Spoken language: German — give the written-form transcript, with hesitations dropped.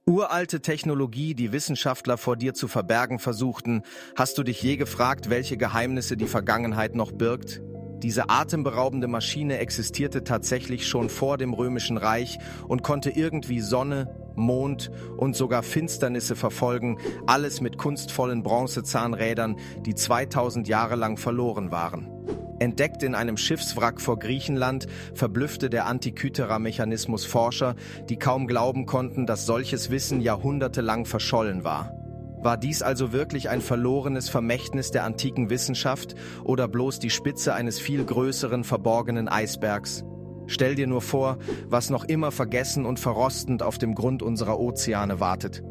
Uralte Technologie, die Wissenschaftler vor dir zu verbergen versuchten, hast du dich je gefragt, welche Geheimnisse die Vergangenheit noch birgt? Diese atemberaubende Maschine existierte tatsächlich schon vor dem Römischen Reich und konnte irgendwie Sonne, Mond und sogar Finsternisse verfolgen, alles mit kunstvollen Bronzezahnrädern, die 2000 Jahre lang verloren waren. Entdeckt in einem Schiffswrack vor Griechenland, verblüffte der Antikythera-Mechanismus Forscher, die kaum glauben konnten, dass solches Wissen jahrhundertelang verschollen war. War dies also wirklich ein verlorenes Vermächtnis der antiken Wissenschaft oder bloß die Spitze eines viel größeren, verborgenen Eisbergs? Stell dir nur vor, was noch immer vergessen und verrostend auf dem Grund unserer Ozeane wartet.